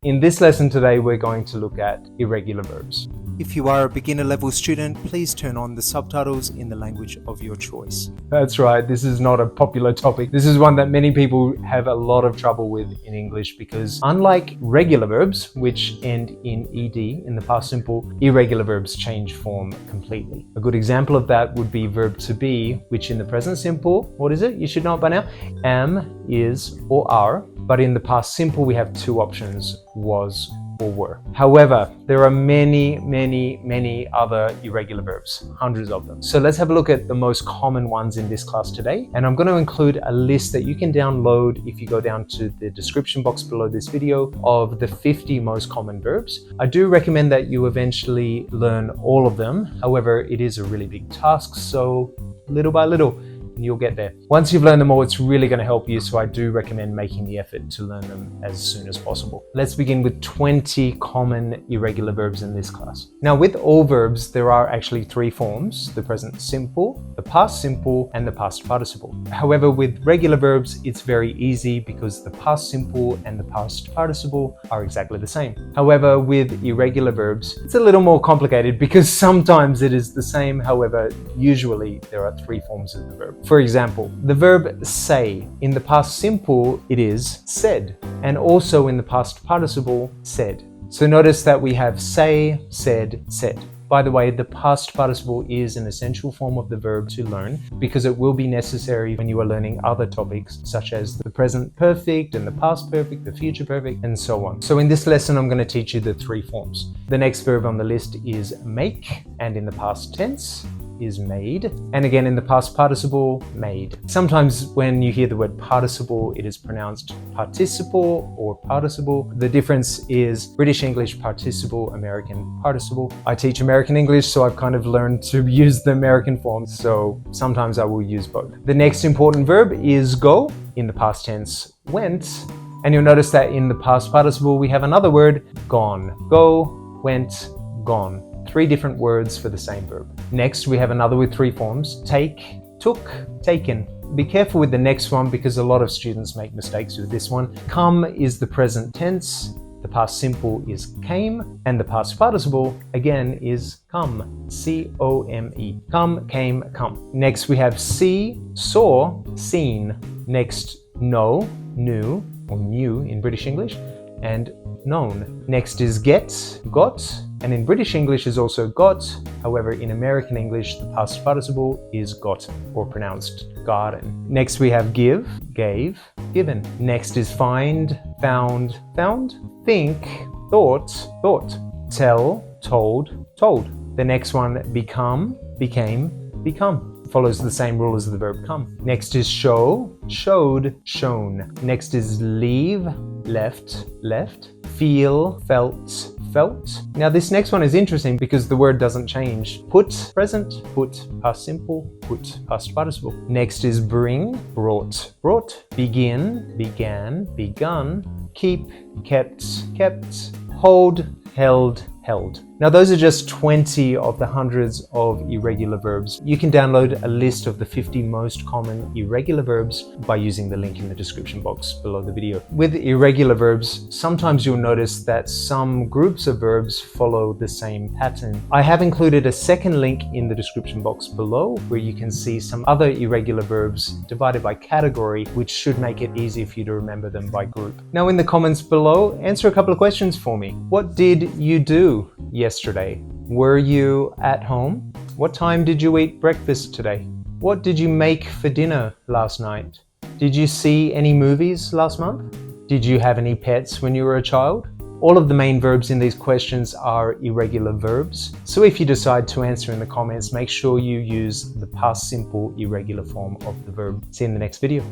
In this lesson today, we're going to look at irregular verbs. If you are a beginner level student, please turn on the subtitles in the language of your choice. That's right, this is not a popular topic. This is one that many people have a lot of trouble with in English because unlike regular verbs, which end in ed in the past simple, irregular verbs change form completely. A good example of that would be verb to be, which in the present simple, what is it? You should know it by now. Am, is, or are. But in the past simple, we have two options, was or were. However, there are many other irregular verbs, hundreds of them. So let's have a look at the most common ones in this class today. And I'm going to include a list that you can download if you go down to the description box below this video of the 50 most common verbs. I do recommend that you eventually learn all of them. However, it is a really big task, so little by little, you'll get there. Once you've learned them all, it's really going to help you, so I do recommend making the effort to learn them as soon as possible. Let's begin with 20 common irregular verbs in this class. Now, with all verbs, there are actually three forms: the present simple, the past simple, and the past participle. However, with regular verbs, it's very easy because the past simple and the past participle are exactly the same. However, with irregular verbs, it's a little more complicated because sometimes it is the same. However, usually there are three forms of the verb. For example, the verb say. In the past simple, it is said, and also in the past participle, said. So notice that we have say, said, said. By the way, the past participle is an essential form of the verb to learn because it will be necessary when you are learning other topics such as the present perfect and the past perfect, the future perfect, and so on. So in this lesson, I'm going to teach you the three forms. The next verb on the list is make, and in the past tense is made, and again in the past participle, made. Sometimes when you hear the word participle, it is pronounced participle or participle. The difference is British English participle, American participle. I teach American English, so I've kind of learned to use the American form, so sometimes I will use both. The next important verb is go. In the past tense, went, and you'll notice that in the past participle we have another word, gone. Go, went, gone. Three different words for the same verb. Next, we have another with three forms: take, took, taken. Be careful with the next one because a lot of students make mistakes with this one. Come is the present tense, the past simple is came, and the past participle again is come, C-O-M-E. Come, came, come. Next, we have see, saw, seen. Next, know, knew, or knew in British English, and known. Next is get, got, and in British English is also got. However, in American English, the past participle is gotten, or pronounced gotten. Next we have give, gave, given. Next is find, found, found. Think, thought, thought. Tell, told, told. The next one, become, became, become. Follows the same rule as the verb come. Next is show, showed, shown. Next is leave, left, left. Feel, felt, felt. Now this next one is interesting because the word doesn't change. Put, present, put, past simple, put, past participle. Next is bring, brought, brought. Begin, began, begun. Keep, kept, kept. Hold, held, held. Now those are just 20 of the hundreds of irregular verbs. You can download a list of the 50 most common irregular verbs by using the link in the description box below the video. With irregular verbs, sometimes you'll notice that some groups of verbs follow the same pattern. I have included a second link in the description box below where you can see some other irregular verbs divided by category, which should make it easier for you to remember them by group. Now in the comments below, answer a couple of questions for me. What did you do yesterday? Were you at home? What time did you eat breakfast today? What did you make for dinner last night? Did you see any movies last month? Did you have any pets when you were a child? All of the main verbs in these questions are irregular verbs. So if you decide to answer in the comments, make sure you use the past simple irregular form of the verb. See you in the next video.